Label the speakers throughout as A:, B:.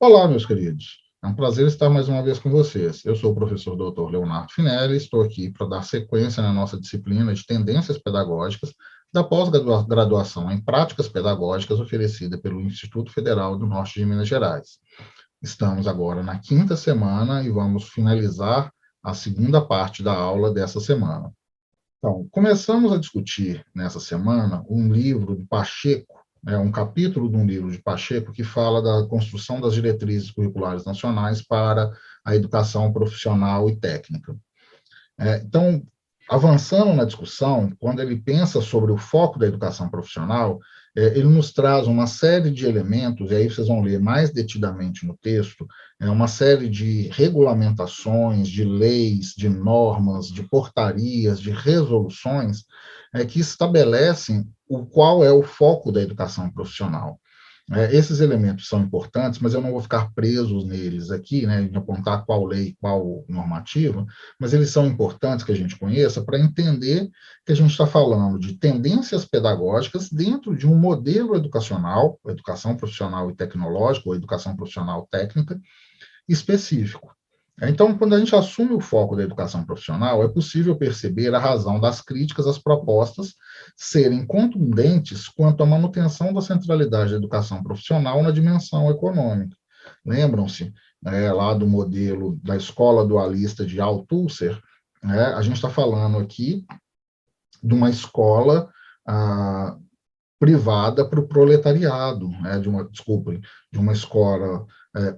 A: Olá, meus queridos. É um prazer estar mais uma vez com vocês. Eu sou o professor Dr. Leonardo Finelli e estou aqui para dar sequência na nossa disciplina de tendências pedagógicas da pós-graduação em práticas pedagógicas oferecida pelo Instituto Federal do Norte de Minas Gerais. Estamos agora na quinta semana e vamos finalizar a segunda parte da aula dessa semana. Então, começamos a discutir nessa semana um livro de Pacheco, um capítulo de um livro de Pacheco que fala da construção das diretrizes curriculares nacionais para a educação profissional e técnica. Então, avançando na discussão, quando ele pensa sobre o foco da educação profissional, ele nos traz uma série de elementos, e aí vocês vão ler mais detidamente no texto, uma série de regulamentações, de leis, de normas, de portarias, de resoluções, que estabelecem o qual é o foco da educação profissional. Esses elementos são importantes, mas eu não vou ficar preso neles aqui, de apontar qual lei, qual normativa, mas eles são importantes que a gente conheça para entender que a gente está falando de tendências pedagógicas dentro de um modelo educacional, educação profissional e tecnológica, ou educação profissional técnica, específico. Então, quando a gente assume o foco da educação profissional, é possível perceber a razão das críticas às propostas serem contundentes quanto à manutenção da centralidade da educação profissional na dimensão econômica. Lembram-se, lá do modelo da escola dualista de Althusser, a gente está falando aqui de uma escola privada para o proletariado, de uma escola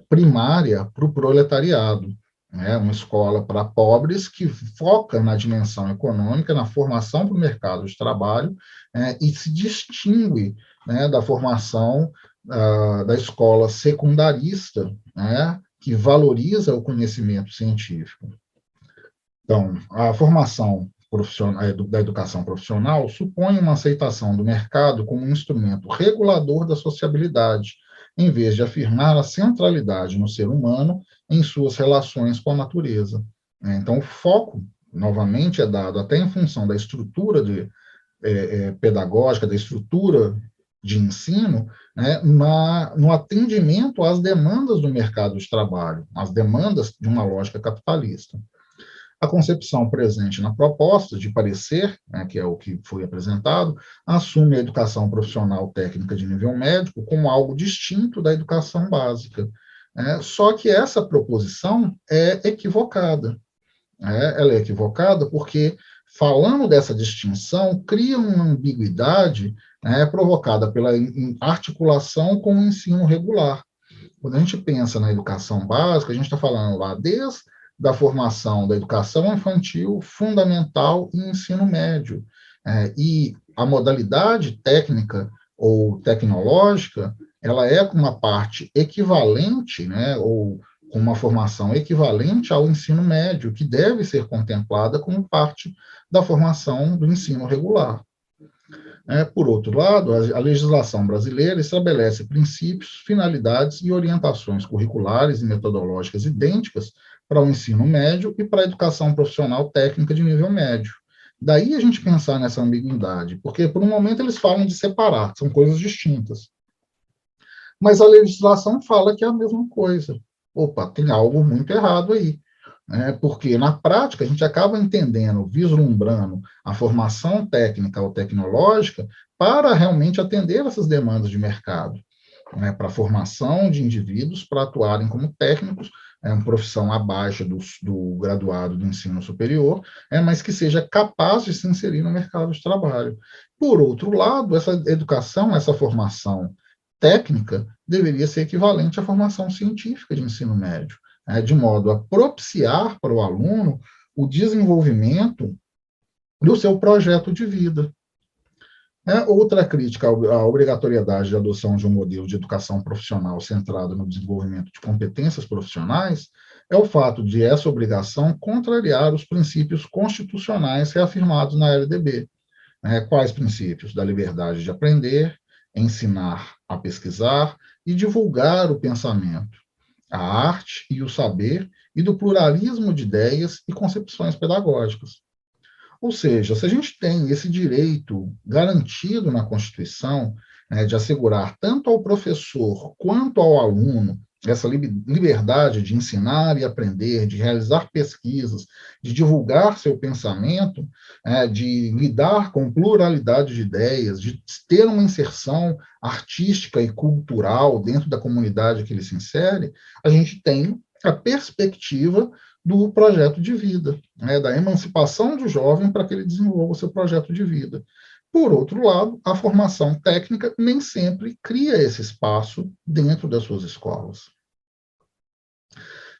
A: primária para o proletariado, uma escola para pobres que foca na dimensão econômica, na formação para o mercado de trabalho, e se distingue da formação da escola secundarista, que valoriza o conhecimento científico. Então, a formação da educação profissional supõe uma aceitação do mercado como um instrumento regulador da sociabilidade, em vez de afirmar a centralidade no ser humano em suas relações com a natureza. Então, o foco, novamente, é dado até em função da estrutura pedagógica, da estrutura de ensino, no atendimento às demandas do mercado de trabalho, às demandas de uma lógica capitalista. A concepção presente na proposta de parecer, que é o que foi apresentado, assume a educação profissional técnica de nível médico como algo distinto da educação básica. Só que essa proposição é equivocada. Ela é equivocada porque, falando dessa distinção, cria uma ambiguidade provocada pela articulação com o ensino regular. Quando a gente pensa na educação básica, a gente está falando lá desde da formação da educação infantil, fundamental e ensino médio. E a modalidade técnica ou tecnológica, ela é uma parte equivalente, ou com uma formação equivalente ao ensino médio, que deve ser contemplada como parte da formação do ensino regular. Por outro lado, a legislação brasileira estabelece princípios, finalidades e orientações curriculares e metodológicas idênticas para o ensino médio e para a educação profissional técnica de nível médio. Daí a gente pensar nessa ambiguidade, porque por um momento eles falam de separar, são coisas distintas. Mas a legislação fala que é a mesma coisa. Opa, tem algo muito errado aí. Porque na prática a gente acaba entendendo, vislumbrando a formação técnica ou tecnológica para realmente atender essas demandas de mercado, para a formação de indivíduos para atuarem como técnicos, uma profissão abaixo do graduado do ensino superior, mas que seja capaz de se inserir no mercado de trabalho. Por outro lado, essa educação, essa formação técnica deveria ser equivalente à formação científica de ensino médio, de modo a propiciar para o aluno o desenvolvimento do seu projeto de vida. Outra crítica à obrigatoriedade de adoção de um modelo de educação profissional centrado no desenvolvimento de competências profissionais é o fato de essa obrigação contrariar os princípios constitucionais reafirmados na LDB. Quais princípios? Da liberdade de aprender, ensinar a pesquisar e divulgar o pensamento, a arte e o saber, e do pluralismo de ideias e concepções pedagógicas. Ou seja, se a gente tem esse direito garantido na Constituição, de assegurar tanto ao professor quanto ao aluno essa liberdade de ensinar e aprender, de realizar pesquisas, de divulgar seu pensamento, de lidar com pluralidade de ideias, de ter uma inserção artística e cultural dentro da comunidade que ele se insere, a gente tem a perspectiva do projeto de vida, da emancipação do jovem para que ele desenvolva o seu projeto de vida. Por outro lado, a formação técnica nem sempre cria esse espaço dentro das suas escolas.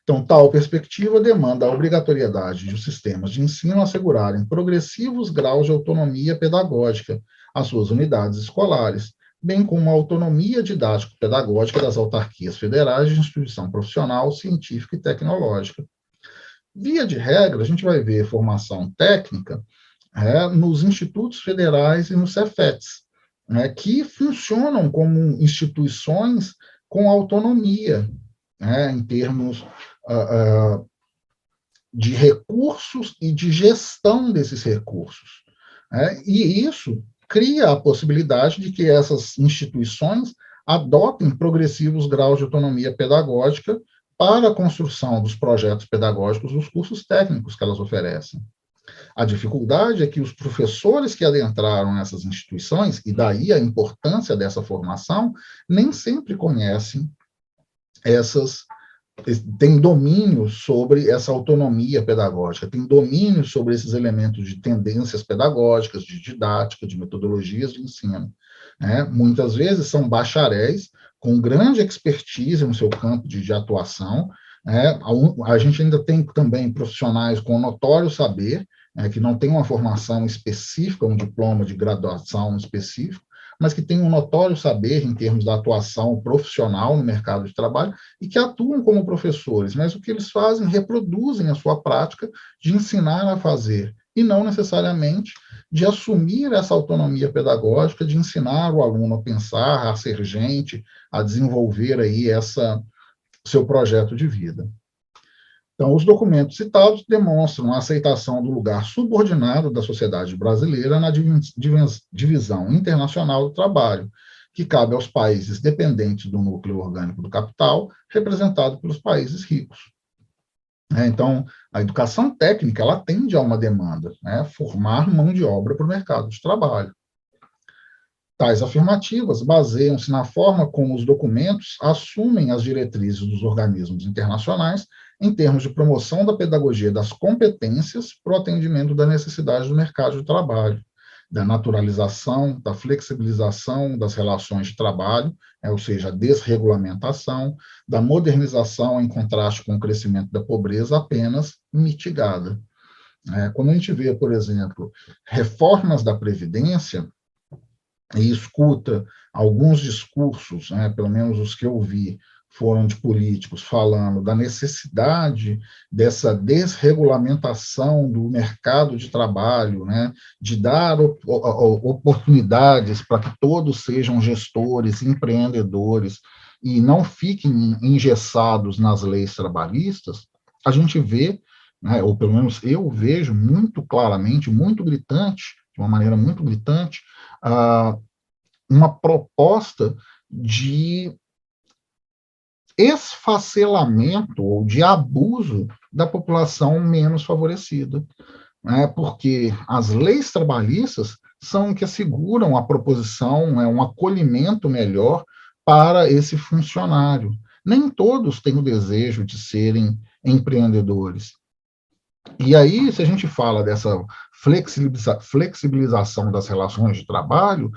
A: Então, tal perspectiva demanda a obrigatoriedade de os sistemas de ensino assegurarem progressivos graus de autonomia pedagógica às suas unidades escolares, bem como a autonomia didático-pedagógica das autarquias federais de instituição profissional, científica e tecnológica. Via de regra, a gente vai ver formação técnica nos institutos federais e nos Cefetes, que funcionam como instituições com autonomia, em termos de recursos e de gestão desses recursos. E isso cria a possibilidade de que essas instituições adotem progressivos graus de autonomia pedagógica para a construção dos projetos pedagógicos dos cursos técnicos que elas oferecem. A dificuldade é que os professores que adentraram nessas instituições, e daí a importância dessa formação, nem sempre conhecem tem domínio sobre essa autonomia pedagógica, tem domínio sobre esses elementos de tendências pedagógicas, de didática, de metodologias de ensino. Muitas vezes são bacharéis com grande expertise no seu campo de atuação. A gente ainda tem também profissionais com notório saber, que não tem uma formação específica, um diploma de graduação específico, mas que têm um notório saber em termos da atuação profissional no mercado de trabalho e que atuam como professores, mas o que eles fazem, reproduzem a sua prática de ensinar a fazer, e não necessariamente de assumir essa autonomia pedagógica, de ensinar o aluno a pensar, a ser gente, a desenvolver aí seu projeto de vida. Então, os documentos citados demonstram a aceitação do lugar subordinado da sociedade brasileira na divisão internacional do trabalho, que cabe aos países dependentes do núcleo orgânico do capital, representado pelos países ricos. Então, a educação técnica, ela tende a uma demanda, formar mão de obra para o mercado de trabalho. Tais afirmativas baseiam-se na forma como os documentos assumem as diretrizes dos organismos internacionais em termos de promoção da pedagogia das competências para o atendimento da necessidade do mercado de trabalho, da naturalização, da flexibilização das relações de trabalho, ou seja, a desregulamentação, da modernização em contraste com o crescimento da pobreza apenas mitigada. Quando a gente vê, por exemplo, reformas da Previdência, e escuta alguns discursos, pelo menos os que eu vi, foram de políticos falando da necessidade dessa desregulamentação do mercado de trabalho, de dar oportunidades para que todos sejam gestores, empreendedores, e não fiquem engessados nas leis trabalhistas, a gente vê, ou pelo menos eu vejo muito claramente, muito gritante, de uma maneira muito gritante, uma proposta de esfacelamento ou de abuso da população menos favorecida, porque as leis trabalhistas são que asseguram a proposição, um acolhimento melhor para esse funcionário. Nem todos têm o desejo de serem empreendedores. E aí, se a gente fala dessa flexibilização das relações de trabalho,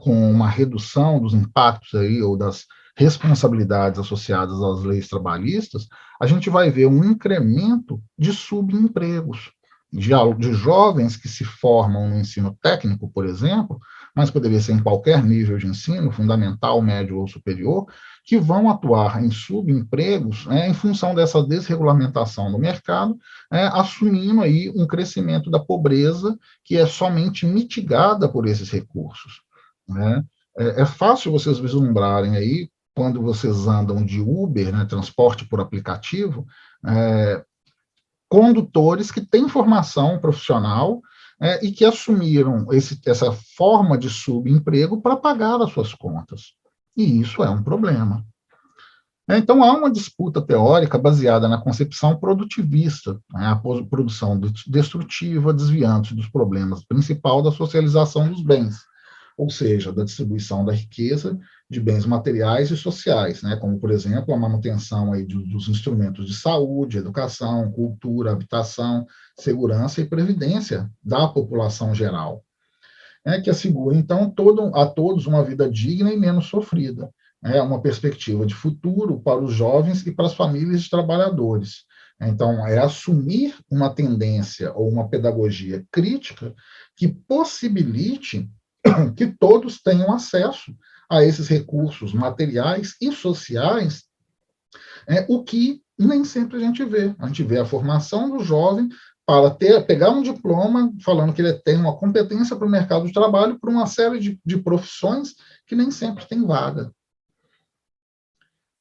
A: com uma redução dos impactos aí, ou das responsabilidades associadas às leis trabalhistas, a gente vai ver um incremento de subempregos, de jovens que se formam no ensino técnico, por exemplo, mas poderia ser em qualquer nível de ensino, fundamental, médio ou superior, que vão atuar em subempregos em função dessa desregulamentação do mercado, assumindo aí um crescimento da pobreza que é somente mitigada por esses recursos. É fácil vocês vislumbrarem aí, quando vocês andam de Uber, transporte por aplicativo, condutores que têm formação profissional e que assumiram essa forma de subemprego para pagar as suas contas. E isso é um problema. Então, há uma disputa teórica baseada na concepção produtivista, né, a produção destrutiva, desviando-se dos problemas principal da socialização dos bens, ou seja, da distribuição da riqueza de bens materiais e sociais, né, como, por exemplo, a manutenção aí dos instrumentos de saúde, educação, cultura, habitação, segurança e previdência da população geral, que assegura, então, a todos uma vida digna e menos sofrida, uma perspectiva de futuro para os jovens e para as famílias de trabalhadores. Então, é assumir uma tendência ou uma pedagogia crítica que possibilite que todos tenham acesso a esses recursos materiais e sociais, o que nem sempre a gente vê. A gente vê a formação do jovem para pegar um diploma falando que ele tem uma competência para o mercado de trabalho para uma série de profissões que nem sempre tem vaga.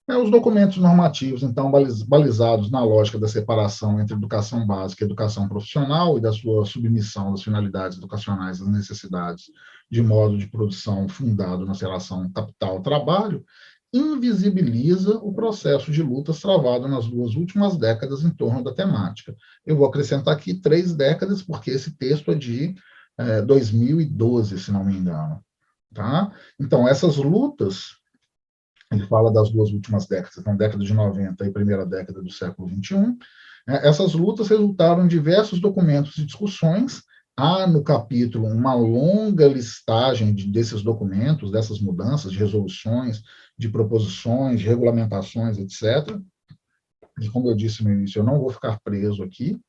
A: Os documentos normativos, então, balizados na lógica da separação entre educação básica e educação profissional e da sua submissão às finalidades educacionais às necessidades de modo de produção fundado na relação capital-trabalho, invisibiliza o processo de lutas travado nas 2 últimas décadas em torno da temática. Eu vou acrescentar aqui 3 décadas, porque esse texto é de 2012, se não me engano. Tá? Então, essas lutas, ele fala das 2 últimas décadas, então década de 90 e primeira década do século XXI, essas lutas resultaram em diversos documentos e discussões. Há no capítulo uma longa listagem desses documentos, dessas mudanças, de resoluções, de proposições, de regulamentações, etc. E, como eu disse no início, eu não vou ficar preso aqui,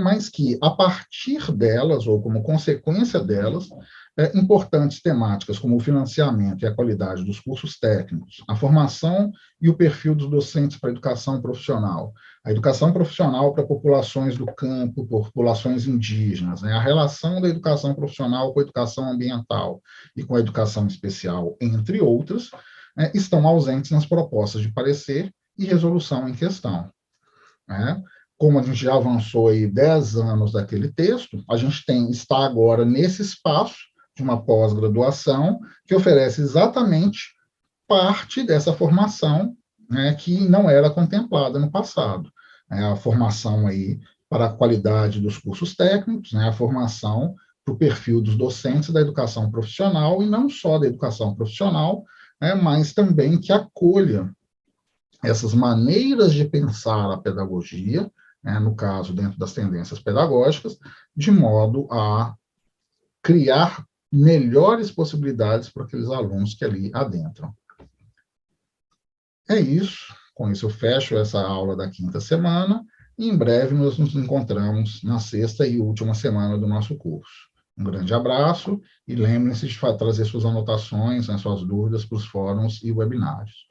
A: mas que, a partir delas, ou como consequência delas, importantes temáticas como o financiamento e a qualidade dos cursos técnicos, a formação e o perfil dos docentes para a educação profissional para populações do campo, populações indígenas, a relação da educação profissional com a educação ambiental e com a educação especial, entre outras, estão ausentes nas propostas de parecer e resolução em questão. Como a gente já avançou aí 10 anos daquele texto, a gente está agora nesse espaço de uma pós-graduação que oferece exatamente parte dessa formação, que não era contemplada no passado. A formação aí para a qualidade dos cursos técnicos, a formação para o perfil dos docentes da educação profissional, e não só da educação profissional, mas também que acolha essas maneiras de pensar a pedagogia, no caso, dentro das tendências pedagógicas, de modo a criar melhores possibilidades para aqueles alunos que ali adentram. É isso. Com isso, eu fecho essa aula da 5ª semana, e em breve nós nos encontramos na 6ª e última semana do nosso curso. Um grande abraço, e lembrem-se de trazer suas anotações, suas dúvidas para os fóruns e webinários.